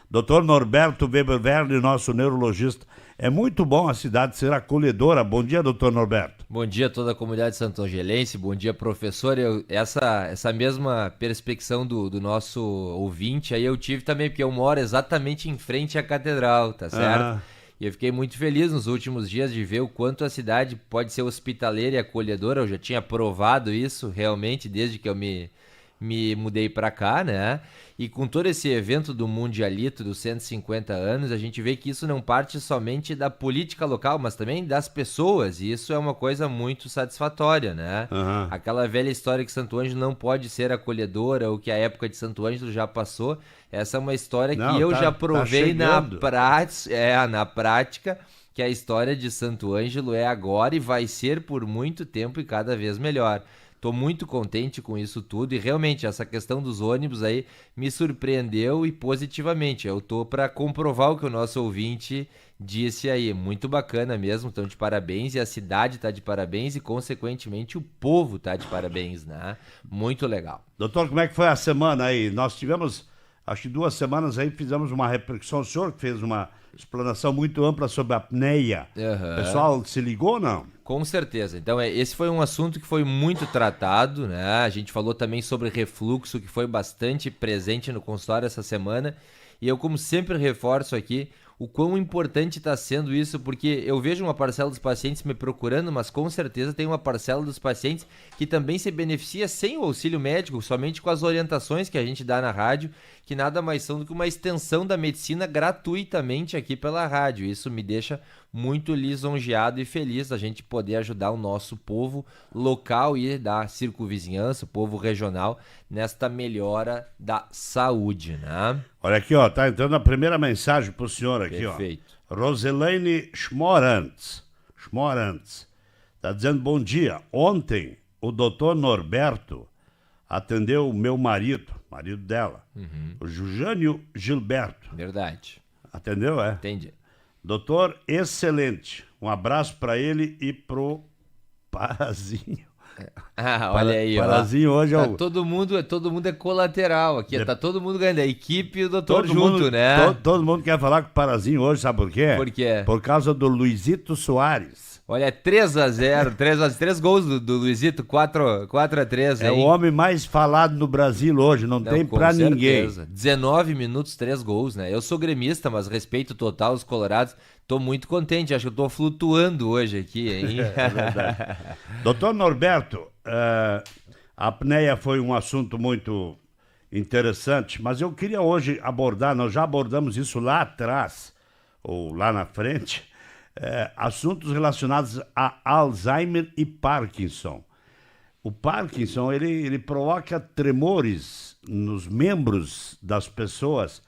Dr. Norberto Weber-Verne, nosso neurologista. É muito bom a cidade ser acolhedora. Bom dia, doutor Norberto. Bom dia a toda a comunidade santangelense, bom dia, professor. Essa mesma perspecção do nosso ouvinte aí eu tive também, porque eu moro exatamente em frente à catedral, tá certo? E eu fiquei muito feliz nos últimos dias de ver o quanto a cidade pode ser hospitaleira e acolhedora. Eu já tinha provado isso realmente desde que eu me mudei para cá, né? E com todo esse evento do Mundialito dos 150 anos, a gente vê que isso não parte somente da política local, mas também das pessoas, e isso é uma coisa muito satisfatória, né? Aquela velha história que Santo Ângelo não pode ser acolhedora, ou que a época de Santo Ângelo já passou, essa é uma história que eu já provei na prática, que a história de Santo Ângelo é agora e vai ser por muito tempo e cada vez melhor. Tô muito contente com isso tudo e realmente essa questão dos ônibus aí me surpreendeu e positivamente. Eu tô para comprovar o que o nosso ouvinte disse aí. Muito bacana mesmo, estão de parabéns e a cidade tá de parabéns e consequentemente o povo tá de parabéns, né? Muito legal. Doutor, como é que foi a semana aí? Nós tivemos, acho que 2 semanas aí, fizemos uma repercussão. O senhor fez uma explanação muito ampla sobre a apneia. O pessoal se ligou ou não? Com certeza. Então, esse foi um assunto que foi muito tratado, né? A gente falou também sobre refluxo, que foi bastante presente no consultório essa semana. E eu, como sempre, reforço aqui o quão importante está sendo isso, porque eu vejo uma parcela dos pacientes me procurando, mas com certeza tem uma parcela dos pacientes que também se beneficia sem o auxílio médico, somente com as orientações que a gente dá na rádio, que nada mais são do que uma extensão da medicina gratuitamente aqui pela rádio. Isso me deixa muito lisonjeado e feliz da gente poder ajudar o nosso povo local e da circunvizinhança, o povo regional, nesta melhora da saúde, né? Olha aqui, ó, tá entrando a primeira mensagem pro senhor aqui, Perfeito. ó. Roselaine Schmorantz. Tá dizendo bom dia. Ontem o doutor Norberto atendeu o meu marido dela, o Jujânio Gilberto. Verdade. Atendeu, é? Entendi. Doutor, excelente. Um abraço pra ele e pro Parazinho. Olha aí, Parazinho hoje é tá o... todo mundo é colateral aqui, tá todo mundo ganhando, a equipe e o doutor Todo junto, mundo, né? todo mundo quer falar com o Parazinho hoje, sabe por quê? Por quê? Por causa do Luizito Soares. Olha, 3-0, 3 gols do Luizito, 4-3. É o homem mais falado no Brasil hoje, não tem pra ninguém. 19 minutos, 3 gols, né? Eu sou gremista, mas respeito total os colorados. Tô muito contente, acho que eu tô flutuando hoje aqui, hein? É verdade. Doutor Norberto, a apneia foi um assunto muito interessante, mas eu queria hoje abordar, nós já abordamos isso lá atrás, ou lá na frente, assuntos relacionados a Alzheimer e Parkinson. O Parkinson, ele provoca tremores nos membros das pessoas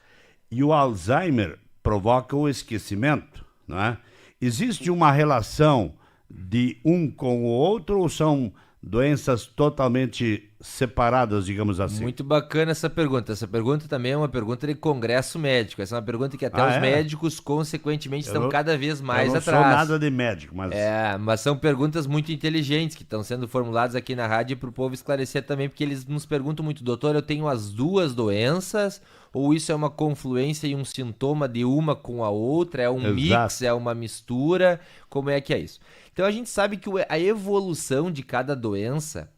e o Alzheimer provoca o esquecimento, não é? Existe uma relação de um com o outro ou são doenças totalmente separadas, digamos assim? Muito bacana essa pergunta. Essa pergunta também é uma pergunta de congresso médico. Essa é uma pergunta que até os médicos, consequentemente, estão cada vez mais atrás. Eu não sou nada de médico, mas... mas são perguntas muito inteligentes que estão sendo formuladas aqui na rádio para o povo esclarecer também, porque eles nos perguntam muito, doutor, eu tenho as duas doenças ou isso é uma confluência e um sintoma de uma com a outra? É um mix, é uma mistura? Como é que é isso? Então a gente sabe que a evolução de cada doença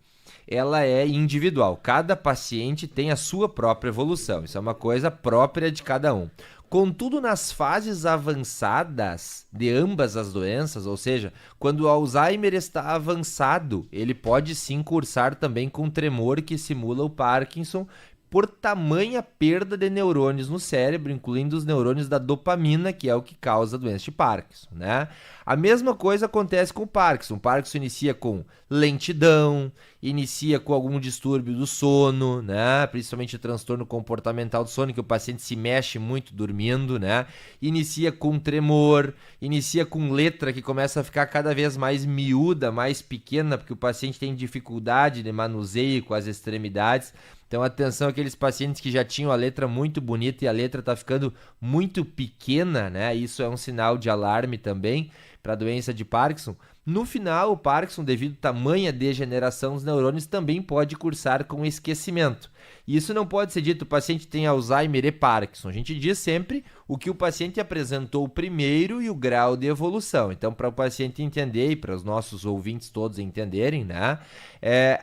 ela é individual. Cada paciente tem a sua própria evolução. Isso é uma coisa própria de cada um. Contudo, nas fases avançadas de ambas as doenças, ou seja, quando o Alzheimer está avançado, ele pode sim cursar também com tremor que simula o Parkinson, por tamanha perda de neurônios no cérebro, incluindo os neurônios da dopamina, que é o que causa a doença de Parkinson, né? A mesma coisa acontece com o Parkinson. O Parkinson inicia com lentidão, inicia com algum distúrbio do sono, né? Principalmente o transtorno comportamental do sono, que o paciente se mexe muito dormindo, né? Inicia com tremor, inicia com letra que começa a ficar cada vez mais miúda, mais pequena, porque o paciente tem dificuldade de manuseio com as extremidades. Então, atenção àqueles pacientes que já tinham a letra muito bonita e a letra está ficando muito pequena, né? Isso é um sinal de alarme também para a doença de Parkinson. No final, o Parkinson, devido à tamanha degeneração dos neurônios, também pode cursar com esquecimento. E isso não pode ser dito, o paciente tem Alzheimer e Parkinson. A gente diz sempre o que o paciente apresentou primeiro e o grau de evolução. Então, para o paciente entender e para os nossos ouvintes todos entenderem, né?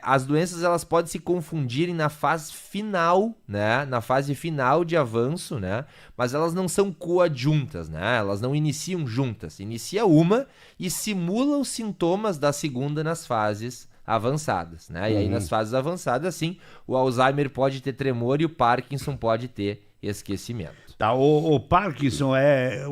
As doenças elas podem se confundirem na fase final, né? Na fase final de avanço, né? Mas elas não são coadjuntas, né? Elas não iniciam juntas. Inicia uma e simula os sintomas da segunda nas fases avançadas, né? E aí nas fases avançadas, sim, o Alzheimer pode ter tremor e o Parkinson pode ter esquecimento. Tá, o Parkinson é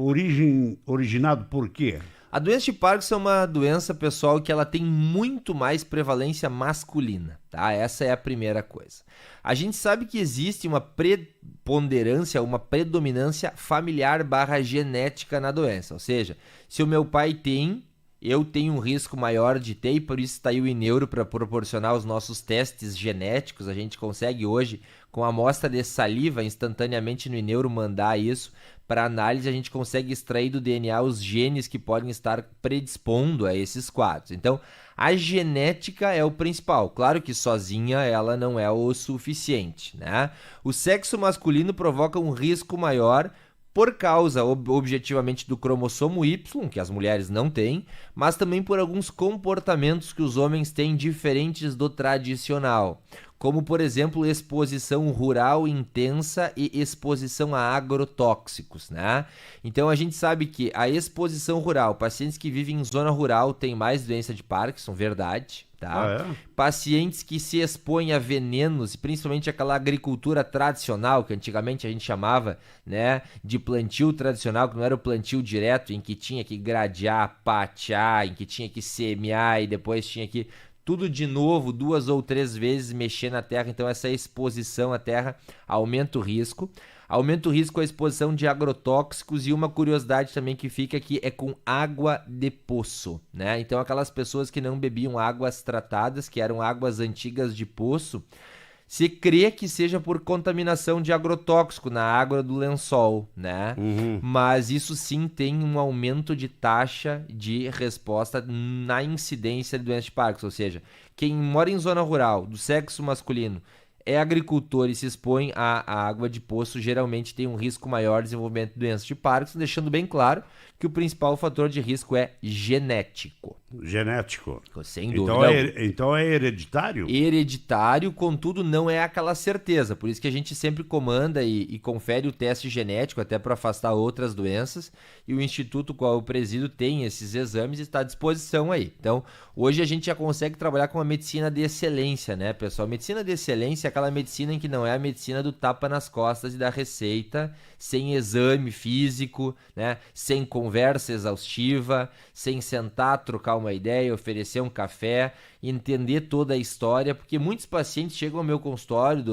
originado por quê? A doença de Parkinson é uma doença, pessoal, que ela tem muito mais prevalência masculina, tá? Essa é a primeira coisa. A gente sabe que existe uma preponderância, uma predominância familiar / genética na doença, ou seja, se o meu pai tem, eu tenho um risco maior de ter, e por isso está aí o Ineuro para proporcionar os nossos testes genéticos. A gente consegue hoje, com a amostra de saliva, instantaneamente no Ineuro mandar isso para análise. A gente consegue extrair do DNA os genes que podem estar predispondo a esses quadros. Então, a genética é o principal. Claro que sozinha ela não é o suficiente, né? O sexo masculino provoca um risco maior por causa, objetivamente, do cromossomo Y, que as mulheres não têm, mas também por alguns comportamentos que os homens têm diferentes do tradicional, como, por exemplo, exposição rural intensa e exposição a agrotóxicos, né? Então, a gente sabe que a exposição rural, pacientes que vivem em zona rural têm mais doença de Parkinson, verdade, tá? Pacientes que se expõem a venenos, principalmente aquela agricultura tradicional, que antigamente a gente chamava, né, de plantio tradicional, que não era o plantio direto, em que tinha que gradear, patear, em que tinha que semear e depois tinha que tudo de novo, 2 ou 3 vezes mexer na terra. Então essa exposição à terra aumenta o risco. Aumenta o risco com a exposição de agrotóxicos, e uma curiosidade também que fica aqui é com água de poço, né? Então aquelas pessoas que não bebiam águas tratadas, que eram águas antigas de poço, se crê que seja por contaminação de agrotóxico na água do lençol, né? Mas isso sim tem um aumento de taxa de resposta na incidência de doença de Parkinson. Ou seja, quem mora em zona rural, do sexo masculino, é agricultor e se expõe à água de poço, geralmente tem um risco maior de desenvolvimento de doenças de Parkinson, deixando bem claro que o principal fator de risco é genético. Genético. Sem dúvida. Então é hereditário? Hereditário, contudo, não é aquela certeza. Por isso que a gente sempre comanda e confere o teste genético, até para afastar outras doenças. E o instituto qual eu presido tem esses exames e está à disposição aí. Então, hoje a gente já consegue trabalhar com uma medicina de excelência, né, pessoal? Medicina de excelência é aquela medicina em que não é a medicina do tapa nas costas e da receita, sem exame físico, né, sem conversa exaustiva, sem sentar, trocar uma ideia, oferecer um café, entender toda a história, porque muitos pacientes chegam ao meu consultório,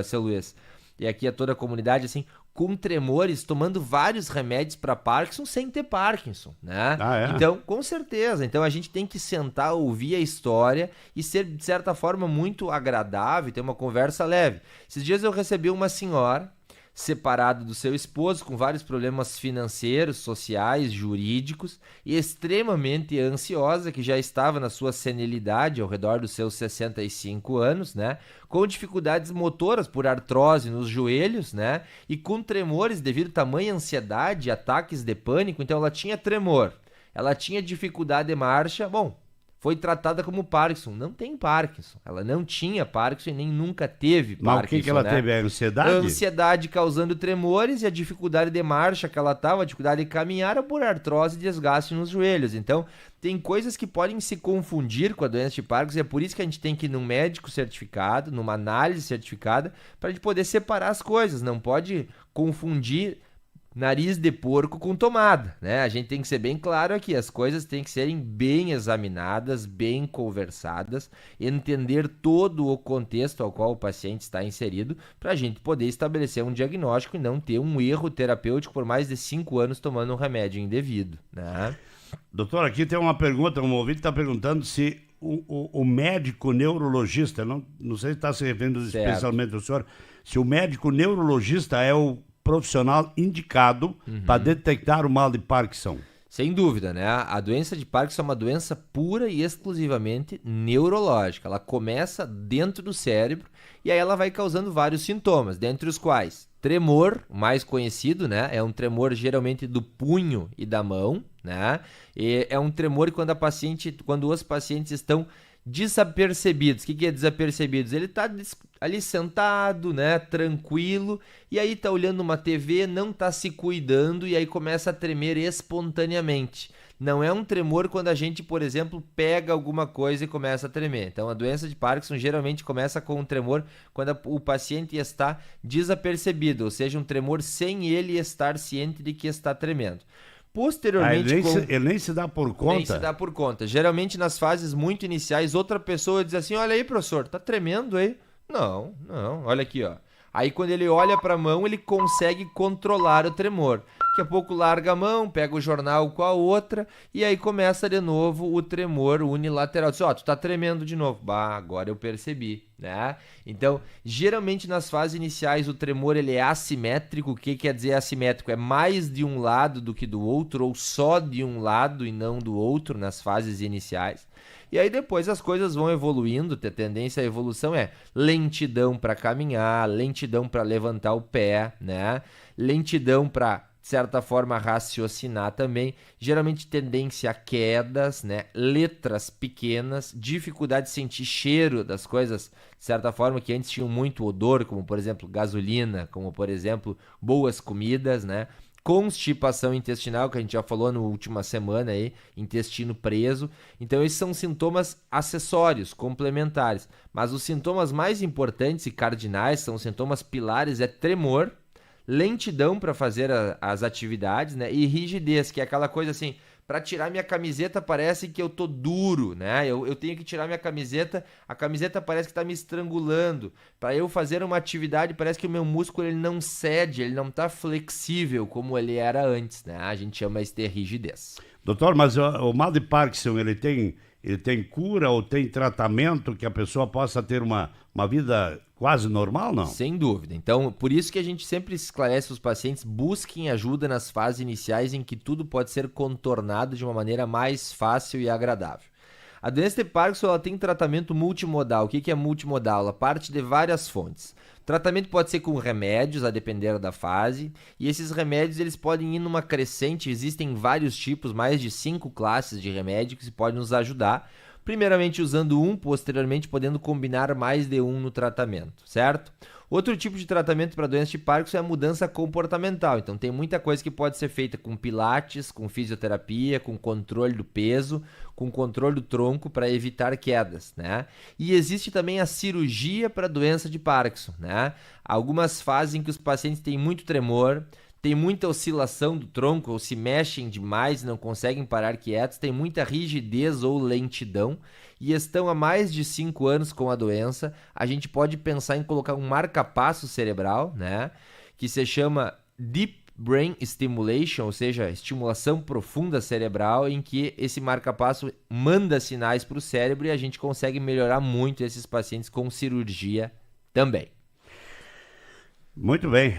seu Luiz, e aqui a toda a comunidade, assim, com tremores, tomando vários remédios para Parkinson sem ter Parkinson, né? Então, com certeza. Então, a gente tem que sentar, ouvir a história e ser, de certa forma, muito agradável, ter uma conversa leve. Esses dias eu recebi uma senhora separada do seu esposo, com vários problemas financeiros, sociais, jurídicos, e extremamente ansiosa, que já estava na sua senilidade, ao redor dos seus 65 anos, né? Com dificuldades motoras por artrose nos joelhos, né? E com tremores devido à tamanha ansiedade, ataques de pânico. Então ela tinha tremor, ela tinha dificuldade de marcha, foi tratada como Parkinson. Não tem Parkinson. Ela não tinha Parkinson e nem nunca teve Parkinson. Mas o que ela teve? A ansiedade? A ansiedade causando tremores, e a dificuldade de marcha que ela estava, a dificuldade de caminhar, era por artrose e desgaste nos joelhos. Então, tem coisas que podem se confundir com a doença de Parkinson, e é por isso que a gente tem que ir num médico certificado, numa análise certificada, para a gente poder separar as coisas. Não pode confundir nariz de porco com tomada, né? A gente tem que ser bem claro aqui, as coisas têm que serem bem examinadas, bem conversadas, entender todo o contexto ao qual o paciente está inserido, para a gente poder estabelecer um diagnóstico e não ter um erro terapêutico por mais de 5 anos tomando um remédio indevido, né? Doutor, aqui tem uma pergunta, um ouvinte está perguntando se o médico neurologista, não sei se está se referindo especialmente ao senhor, se o médico neurologista é o profissional indicado para detectar o mal de Parkinson. Sem dúvida, né? A doença de Parkinson é uma doença pura e exclusivamente neurológica. Ela começa dentro do cérebro e aí ela vai causando vários sintomas, dentre os quais tremor, o mais conhecido, né? É um tremor geralmente do punho e da mão, né? E é um tremor quando os pacientes estão desapercebidos. O que é desapercebidos? Ele está ali sentado, né, tranquilo, e aí tá olhando uma TV, não tá se cuidando e aí começa a tremer espontaneamente. Não é um tremor quando a gente, por exemplo, pega alguma coisa e começa a tremer. Então, a doença de Parkinson geralmente começa com um tremor quando o paciente está desapercebido, ou seja, um tremor sem ele estar ciente de que está tremendo. Posteriormente, ele nem se dá por conta? Nem se dá por conta. Geralmente, nas fases muito iniciais, outra pessoa diz assim, olha aí, professor, tá tremendo aí? Não, olha aqui, ó. Aí, quando ele olha para a mão, ele consegue controlar o tremor. Daqui a pouco larga a mão, pega o jornal com a outra, e aí começa de novo o tremor unilateral. Diz, ó, tu tá tremendo de novo. Bah, agora eu percebi, né? Então, geralmente nas fases iniciais o tremor ele é assimétrico. O que quer dizer assimétrico? É mais de um lado do que do outro, ou só de um lado e não do outro nas fases iniciais. E aí depois as coisas vão evoluindo, a tendência à evolução é lentidão para caminhar, lentidão para levantar o pé, né? Lentidão para, de certa forma, raciocinar também. Geralmente tendência a quedas, né? Letras pequenas, dificuldade de sentir cheiro das coisas, de certa forma, que antes tinham muito odor, como por exemplo gasolina, como por exemplo boas comidas, né? Constipação intestinal, que a gente já falou na última semana aí, intestino preso. Então esses são sintomas acessórios, complementares. Mas os sintomas mais importantes e cardinais, são sintomas pilares, é tremor, lentidão para fazer as atividades, né? E rigidez, que é aquela coisa assim, para tirar minha camiseta parece que eu tô duro, né? Eu tenho que tirar minha camiseta, a camiseta parece que tá me estrangulando. Para eu fazer uma atividade, parece que o meu músculo ele não cede, ele não tá flexível como ele era antes, né? A gente chama isso de rigidez. Doutor, mas o mal de Parkinson, ele tem cura ou tem tratamento que a pessoa possa ter uma vida quase normal, não? Sem dúvida. Então, por isso que a gente sempre esclarece os pacientes, busquem ajuda nas fases iniciais em que tudo pode ser contornado de uma maneira mais fácil e agradável. A doença de Parkinson ela tem tratamento multimodal. O que é multimodal? Ela parte de várias fontes. O tratamento pode ser com remédios, a depender da fase, e esses remédios eles podem ir numa crescente, existem vários tipos, mais de 5 classes de remédio que podem nos ajudar, primeiramente usando um, posteriormente podendo combinar mais de um no tratamento, certo? Outro tipo de tratamento para doença de Parkinson é a mudança comportamental. Então tem muita coisa que pode ser feita com pilates, com fisioterapia, com controle do peso, com controle do tronco para evitar quedas, né? E existe também a cirurgia para doença de Parkinson, né? Algumas fases em que os pacientes têm muito tremor, tem muita oscilação do tronco, ou se mexem demais e não conseguem parar quietos, tem muita rigidez ou lentidão e estão há mais de 5 anos com a doença, a gente pode pensar em colocar um marca-passo cerebral, né, que se chama Deep Brain Stimulation, ou seja, estimulação profunda cerebral, em que esse marca-passo manda sinais para o cérebro e a gente consegue melhorar muito esses pacientes com cirurgia também. Muito bem.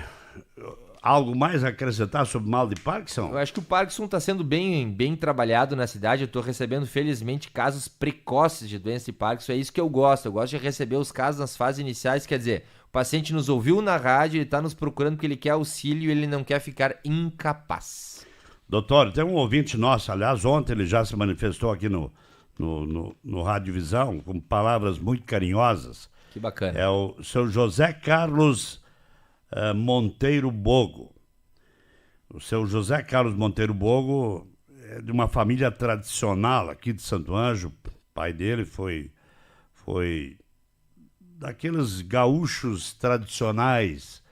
Algo mais a acrescentar sobre o mal de Parkinson? Eu acho que o Parkinson está sendo bem trabalhado na cidade. Eu estou recebendo, felizmente, casos precoces de doença de Parkinson. É isso que eu gosto. Eu gosto de receber os casos nas fases iniciais. Quer dizer, o paciente nos ouviu na rádio, ele está nos procurando porque ele quer auxílio e ele não quer ficar incapaz. Doutor, tem um ouvinte nosso, aliás, ontem ele já se manifestou aqui no Rádio Visão com palavras muito carinhosas. Que bacana. É o seu José Carlos Monteiro Bogo. O seu José Carlos Monteiro Bogo é de uma família tradicional aqui de Santo Anjo. O pai dele foi daqueles gaúchos tradicionais.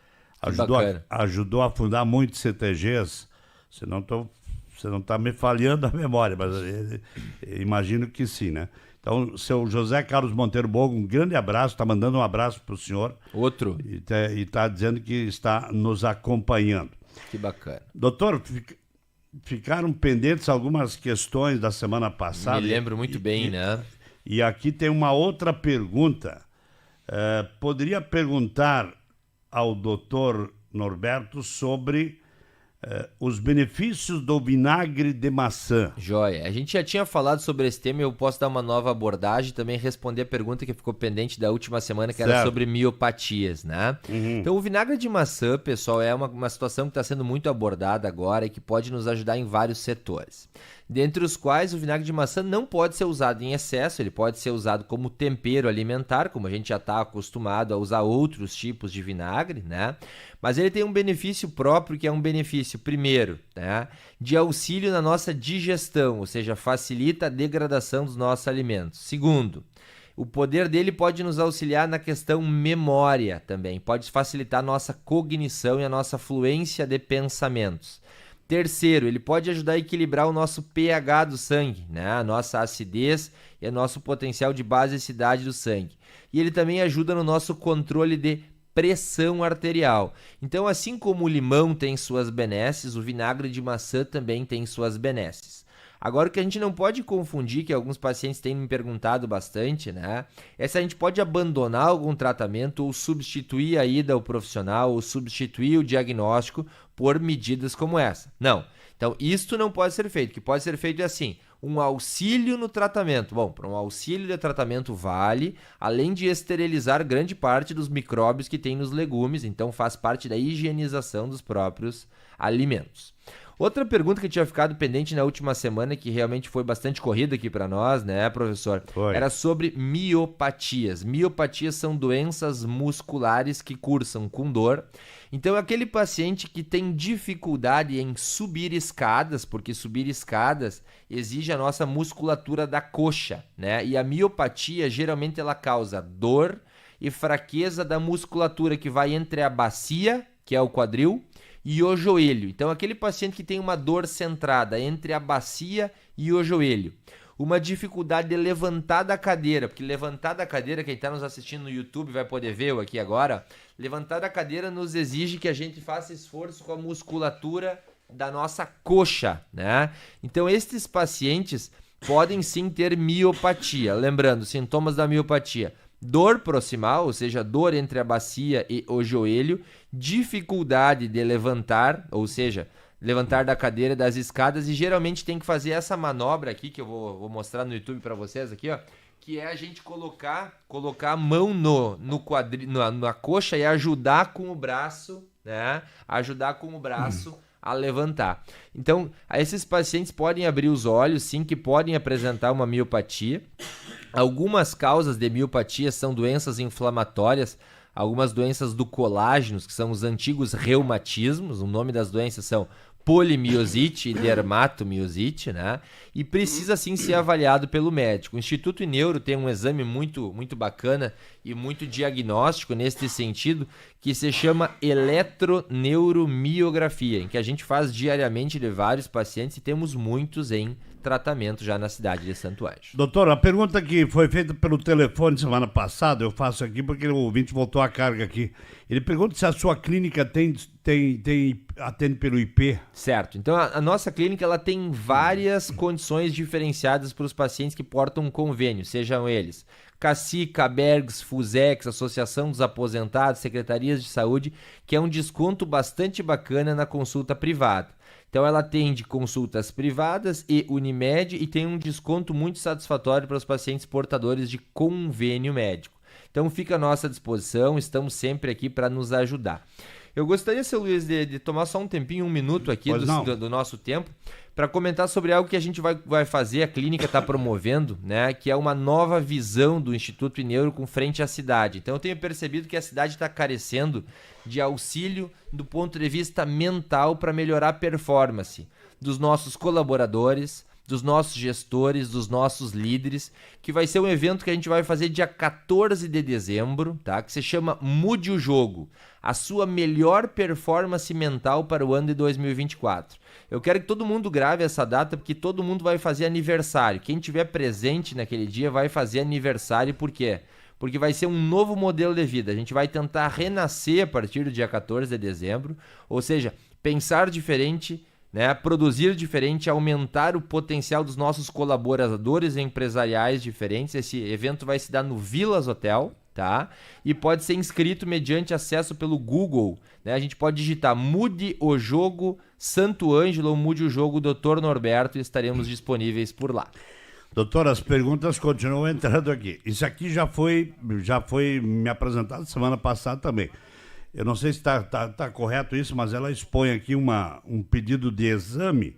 Ajudou a fundar muitos CTGs. Você não está me falhando a memória, mas imagino que sim, né? Então, seu José Carlos Monteiro Bogo, um grande abraço, está mandando um abraço para o senhor. Outro. E está dizendo que está nos acompanhando. Que bacana. Doutor, ficaram pendentes algumas questões da semana passada. Me lembro muito bem, né? E aqui tem uma outra pergunta. Poderia perguntar ao doutor Norberto sobre Os benefícios do vinagre de maçã. Joia. A gente já tinha falado sobre esse tema e eu posso dar uma nova abordagem e também responder a pergunta que ficou pendente da última semana, que era Certo. sobre miopatias, né? Então, o vinagre de maçã, pessoal, é uma situação que está sendo muito abordada agora e que pode nos ajudar em vários setores. Dentre os quais o vinagre de maçã não pode ser usado em excesso, ele pode ser usado como tempero alimentar, como a gente já está acostumado a usar outros tipos de vinagre, né? Mas ele tem um benefício próprio, que é um benefício, primeiro, né, de auxílio na nossa digestão, ou seja, facilita a degradação dos nossos alimentos. Segundo, o poder dele pode nos auxiliar na questão memória também, pode facilitar a nossa cognição e a nossa fluência de pensamentos. Terceiro, ele pode ajudar a equilibrar o nosso pH do sangue, né? A nossa acidez e o nosso potencial de basicidade do sangue. E ele também ajuda no nosso controle de pressão arterial. Então, assim como o limão tem suas benesses, o vinagre de maçã também tem suas benesses. Agora, o que a gente não pode confundir, que alguns pacientes têm me perguntado bastante, né? É se a gente pode abandonar algum tratamento ou substituir a ida ao profissional ou substituir o diagnóstico por medidas como essa. Não. Então, isto não pode ser feito. O que pode ser feito é assim, um auxílio no tratamento. Bom, para um auxílio de tratamento vale, além de esterilizar grande parte dos micróbios que tem nos legumes, então faz parte da higienização dos próprios alimentos. Outra pergunta que tinha ficado pendente na última semana, que realmente foi bastante corrida aqui para nós, né, professor? Foi. Era sobre miopatias. Miopatias são doenças musculares que cursam com dor. Então, aquele paciente que tem dificuldade em subir escadas, porque subir escadas exige a nossa musculatura da coxa, né? E a miopatia, geralmente, ela causa dor e fraqueza da musculatura que vai entre a bacia, que é o quadril, e o joelho. Então, aquele paciente que tem uma dor centrada entre a bacia e o joelho. Uma dificuldade de levantar da cadeira, porque levantar da cadeira, quem está nos assistindo no YouTube vai poder ver eu aqui agora, levantar da cadeira nos exige que a gente faça esforço com a musculatura da nossa coxa, né? Então, estes pacientes podem sim ter miopatia. Lembrando, sintomas da miopatia: dor proximal, ou seja, dor entre a bacia e o joelho, dificuldade de levantar, ou seja, levantar da cadeira, das escadas, e geralmente tem que fazer essa manobra aqui, que eu vou mostrar no YouTube para vocês aqui, ó, que é a gente colocar a mão no quadril, na coxa e ajudar com o braço, né? Ajudar com o braço a levantar. Então, esses pacientes podem abrir os olhos, sim, que podem apresentar uma miopatia. Algumas causas de miopatia são doenças inflamatórias, algumas doenças do colágeno, que são os antigos reumatismos. O nome das doenças são polimiosite e dermatomiosite, né? E precisa sim ser avaliado pelo médico. O Instituto Neuro tem um exame muito bacana e muito diagnóstico neste sentido, que se chama eletroneuromiografia, em que a gente faz diariamente de vários pacientes e temos muitos em tratamento já na cidade de Santo Ângelo. Doutor, a pergunta que foi feita pelo telefone semana passada, eu faço aqui porque o ouvinte voltou a carga aqui. Ele pergunta se a sua clínica atende pelo IP. Certo. Então, a nossa clínica ela tem várias condições diferenciadas para os pacientes que portam um convênio, sejam eles CACI, CABERGS, FUSEX, Associação dos Aposentados, Secretarias de Saúde, que é um desconto bastante bacana na consulta privada. Então, ela atende consultas privadas e Unimed e tem um desconto muito satisfatório para os pacientes portadores de convênio médico. Então, fica à nossa disposição, estamos sempre aqui para nos ajudar. Eu gostaria, seu Luiz, de tomar só um tempinho, um minuto aqui do nosso tempo, para comentar sobre algo que a gente vai fazer, a clínica está promovendo, né, que é uma nova visão do Instituto Neuro com frente à cidade. Então, eu tenho percebido que a cidade está carecendo de auxílio do ponto de vista mental para melhorar a performance dos nossos colaboradores, dos nossos gestores, dos nossos líderes, que vai ser um evento que a gente vai fazer dia 14 de dezembro, tá? Que se chama Mude o Jogo, a sua melhor performance mental para o ano de 2024. Eu quero que todo mundo grave essa data, porque todo mundo vai fazer aniversário. Quem tiver presente naquele dia vai fazer aniversário, por quê? Porque vai ser um novo modelo de vida. A gente vai tentar renascer a partir do dia 14 de dezembro, ou seja, pensar diferente, né, produzir diferente, aumentar o potencial dos nossos colaboradores empresariais diferentes. Esse evento vai se dar no Vilas Hotel, tá? E pode ser inscrito mediante acesso pelo Google, né? A gente pode digitar Mude o Jogo Santo Ângelo ou Mude o Jogo Dr. Norberto e estaremos disponíveis por lá. Doutor, as perguntas continuam entrando aqui. Isso aqui já foi me apresentado semana passada também. Eu não sei se está correto isso, mas ela expõe aqui um pedido de exame,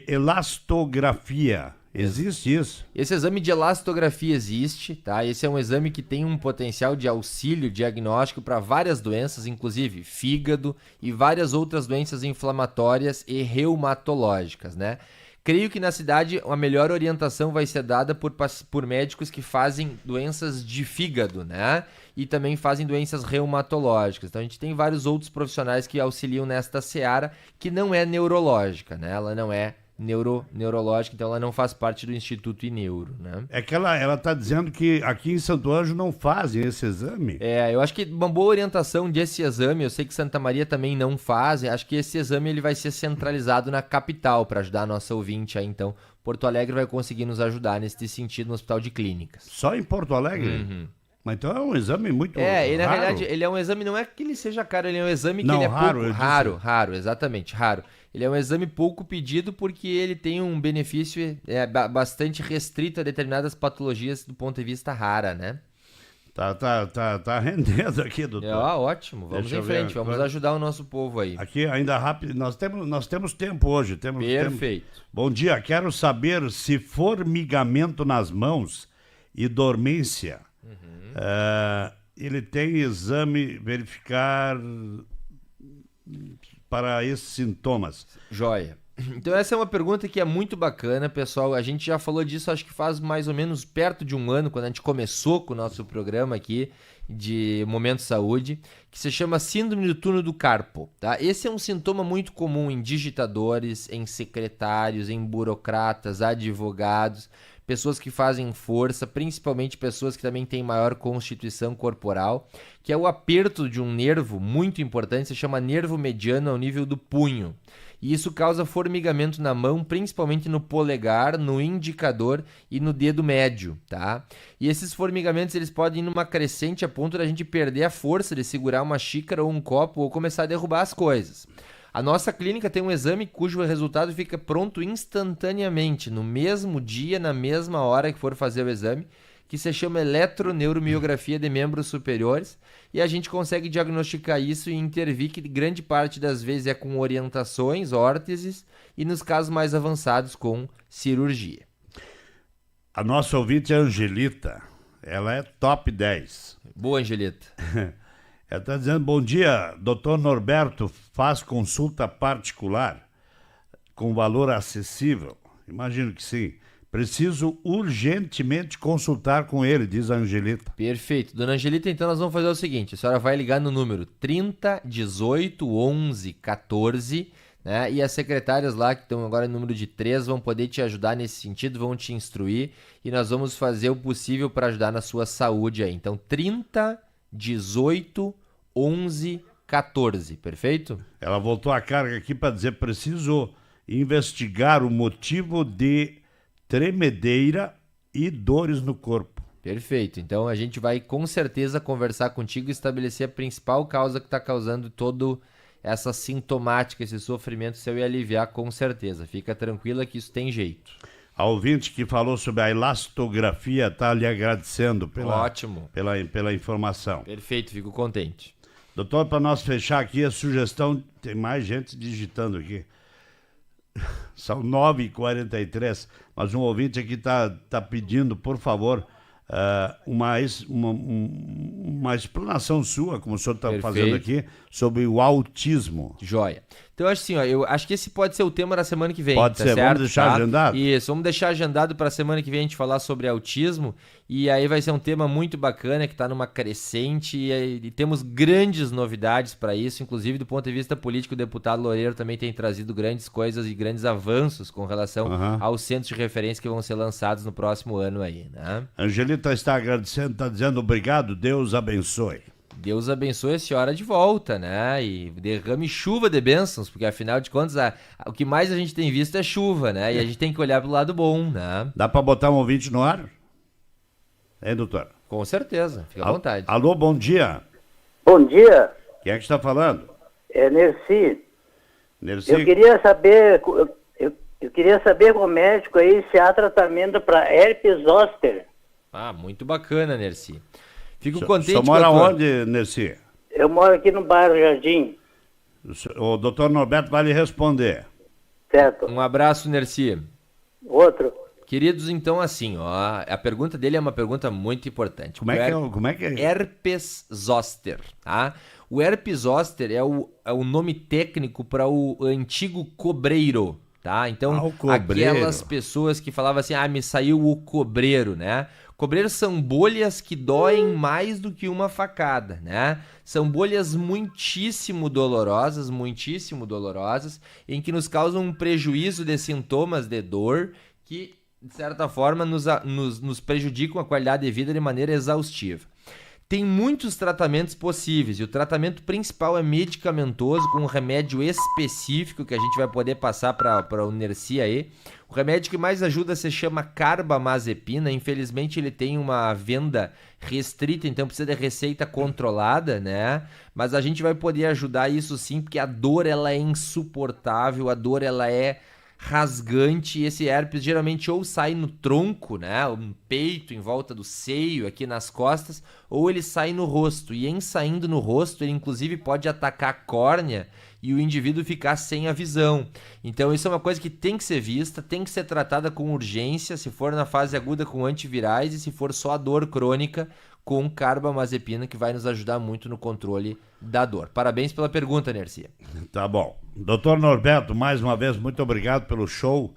elastografia. Existe isso? Esse exame de elastografia existe, tá? Esse é um exame que tem um potencial de auxílio diagnóstico para várias doenças, inclusive fígado e várias outras doenças inflamatórias e reumatológicas, né? Creio que na cidade a melhor orientação vai ser dada por médicos que fazem doenças de fígado, né? E também fazem doenças reumatológicas. Então a gente tem vários outros profissionais que auxiliam nesta seara, que não é neurológica, né? Ela não é neurológica, então ela não faz parte do Instituto Ineuro, né? É que ela está dizendo que aqui em Santo Ângelo não fazem esse exame. Eu acho que uma boa orientação desse exame, eu sei que Santa Maria também não faz, acho que esse exame ele vai ser centralizado na capital para ajudar a nossa ouvinte aí, então Porto Alegre vai conseguir nos ajudar nesse sentido no Hospital de Clínicas. Só em Porto Alegre? Mas então é um exame muito raro. Na realidade, ele é um exame, não é que ele seja caro, ele é um exame que não, ele é raro, raro, exatamente, raro. Ele é um exame pouco pedido porque ele tem um benefício bastante restrito a determinadas patologias do ponto de vista rara, né? Tá rendendo aqui, doutor. Ótimo, vamos em frente, vamos ajudar o nosso povo aí. Aqui, ainda rápido, nós temos tempo hoje. Perfeito. Bom dia, quero saber se formigamento nas mãos e dormência, ele tem exame verificar para esses sintomas. Joia. Então essa é uma pergunta que é muito bacana, pessoal. A gente já falou disso, acho que faz mais ou menos perto de um ano, quando a gente começou com o nosso programa aqui de Momento Saúde, que se chama Síndrome do Túnel do Carpo, tá? Esse é um sintoma muito comum em digitadores, em secretários, em burocratas, advogados, pessoas que fazem força, principalmente pessoas que também têm maior constituição corporal, que é o aperto de um nervo muito importante, se chama nervo mediano ao nível do punho. E isso causa formigamento na mão, principalmente no polegar, no indicador e no dedo médio, tá? E esses formigamentos, eles podem ir numa crescente a ponto da gente perder a força de segurar uma xícara ou um copo ou começar a derrubar as coisas. A nossa clínica tem um exame cujo resultado fica pronto instantaneamente, no mesmo dia, na mesma hora que for fazer o exame, que se chama eletroneuromiografia de membros superiores, e a gente consegue diagnosticar isso e intervir, que grande parte das vezes é com orientações, órteses, e nos casos mais avançados com cirurgia. A nossa ouvinte é a Angelita, ela é top 10. Boa, Angelita. Ela está dizendo, bom dia, doutor Norberto faz consulta particular com valor acessível? Imagino que sim. Preciso urgentemente consultar com ele, diz a Angelita. Perfeito. Dona Angelita, então nós vamos fazer o seguinte, a senhora vai ligar no número 30 18 11 14, né? E as secretárias lá, que estão agora no número de 3, vão poder te ajudar nesse sentido, vão te instruir e nós vamos fazer o possível para ajudar na sua saúde aí. Então, 30 18 11 14, perfeito? Ela voltou a carga aqui para dizer, preciso investigar o motivo de tremedeira e dores no corpo. Perfeito, então a gente vai com certeza conversar contigo e estabelecer a principal causa que está causando todo essa sintomática, esse sofrimento seu e aliviar com certeza. Fica tranquila que isso tem jeito. A ouvinte que falou sobre a elastografia está lhe agradecendo pela informação. Perfeito, fico contente. Doutor, para nós fechar aqui a sugestão, tem mais gente digitando aqui. São 9h43, mas um ouvinte aqui tá pedindo, por favor, uma explanação sua, como o senhor está fazendo aqui, sobre o autismo. Joia. Então, assim, eu acho que esse pode ser o tema da semana que vem. Pode ser, certo? Vamos deixar agendado? Isso, vamos deixar agendado para a semana que vem a gente falar sobre autismo, e aí vai ser um tema muito bacana, que está numa crescente, e temos grandes novidades para isso, inclusive do ponto de vista político, o deputado Loureiro também tem trazido grandes coisas e grandes avanços com relação aos centros de referência que vão ser lançados no próximo ano aí, né? Angelita está agradecendo, está dizendo obrigado, Deus abençoe. Deus abençoe a senhora de volta, né? E derrame chuva de bênçãos, porque afinal de contas, o que mais a gente tem visto é chuva, né? E a gente tem que olhar pro lado bom, né? Dá para botar um ouvinte no ar? Hein, doutor? Com certeza, fica à vontade. Alô, bom dia. Bom dia, Quem é que está falando? é Nerci. Nerci? Eu queria saber, eu queria saber com o médico aí se há tratamento para herpes zoster. Ah, muito bacana, Nerci. Fico Você contente mora com a tua... onde, Nerci? Eu moro aqui no bairro Jardim, O doutor Norberto vai lhe responder. certo? Um abraço, Nerci. Outro, Queridos, então assim, ó, a pergunta dele é uma pergunta muito importante. Como é que é? Herpes zoster, tá? O herpes zoster é o nome técnico para o antigo cobreiro, tá? Então, O cobreiro. aquelas pessoas que falavam assim, me saiu o cobreiro, né? Cobreiros são bolhas que doem mais do que uma facada, né? São bolhas muitíssimo dolorosas, em que nos causam um prejuízo de sintomas de dor que, de certa forma, nos prejudicam a qualidade de vida de maneira exaustiva. Tem muitos tratamentos possíveis e o tratamento principal é medicamentoso, com um remédio específico que a gente vai poder passar para o Nerci aí. O remédio que mais ajuda se chama carbamazepina. Infelizmente ele tem uma venda restrita, então precisa de receita controlada, né? Mas a gente vai poder ajudar isso sim, porque a dor ela é insuportável, a dor ela é rasgante. Esse herpes geralmente ou sai no tronco, né, no peito, em volta do seio, aqui nas costas, ou ele sai no rosto. E em saindo no rosto, ele inclusive pode atacar a córnea e o indivíduo ficar sem a visão. Então isso é uma coisa que tem que ser vista, tem que ser tratada com urgência, se for na fase aguda com antivirais e se for só a dor crônica com carbamazepina, que vai nos ajudar muito no controle da dor. Parabéns pela pergunta, Nerci. Tá bom. Doutor Norberto, mais uma vez, muito obrigado pelo show.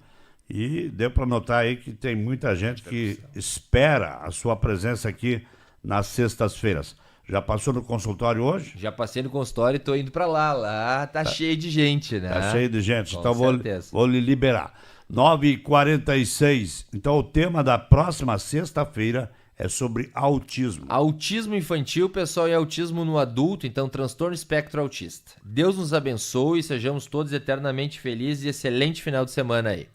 E deu para notar aí que tem muita gente que espera a sua presença aqui nas sextas-feiras. Já passou no consultório hoje? Já passei no consultório e tô indo pra lá. Lá tá cheio de gente, né? Tá cheio de gente, Com então certeza. vou lhe liberar. 9h46. Então o tema da próxima sexta-feira é sobre autismo. Autismo infantil, pessoal, e autismo no adulto, então transtorno espectro autista. Deus nos abençoe e sejamos todos eternamente felizes e excelente final de semana aí.